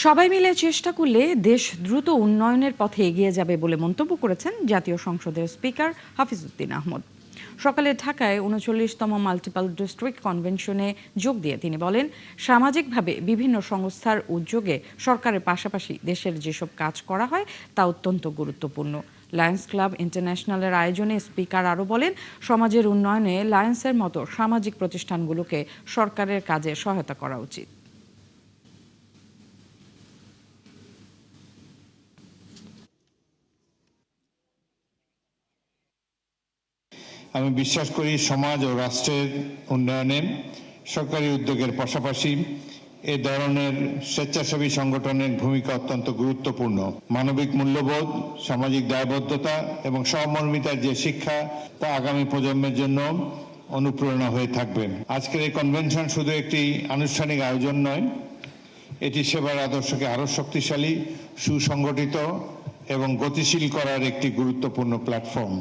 সবাই মিলে চেষ্টা করলে দেশ দ্রুত উন্নয়নের পথে এগিয়ে যাবে বলে মন্তব্য করেছেন জাতীয় সংসদের স্পিকার হাফিজউদ্দিন আহমদ। সকালে ঢাকায় ৩৯তম মাল্টিপল ডিস্ট্রিক্ট কনভেনশনে যোগ দিয়ে তিনি বলেন, সামাজিকভাবে বিভিন্ন সংস্থার উদ্যোগে সরকারের পাশাপাশি দেশের যেসব কাজ করা হয় তা অত্যন্ত গুরুত্বপূর্ণ। লায়ন্স ক্লাব ইন্টারন্যাশনালের আয়োজনে স্পিকার আরও বলেন, সমাজের উন্নয়নে লায়ন্সের মতো সামাজিক প্রতিষ্ঠানগুলোকে সরকারের কাজে সহায়তা করা উচিত। আমি বিশ্বাস করি সমাজ ও রাষ্ট্রের উন্নয়নে সরকারি উদ্যোগের পাশাপাশি এ ধরনের স্বেচ্ছাসেবী সংগঠনের ভূমিকা অত্যন্ত গুরুত্বপূর্ণ। মানবিক মূল্যবোধ, সামাজিক দায়বদ্ধতা এবং সহমর্মিতার যে শিক্ষা তা আগামী প্রজন্মের জন্য অনুপ্রেরণা হয়ে থাকবে। আজকের এই কনভেনশন শুধু একটি আনুষ্ঠানিক আয়োজন নয়, এটি সেবার আদর্শকে আরও শক্তিশালী, সুসংগঠিত এবং গতিশীল করার একটি গুরুত্বপূর্ণ প্ল্যাটফর্ম।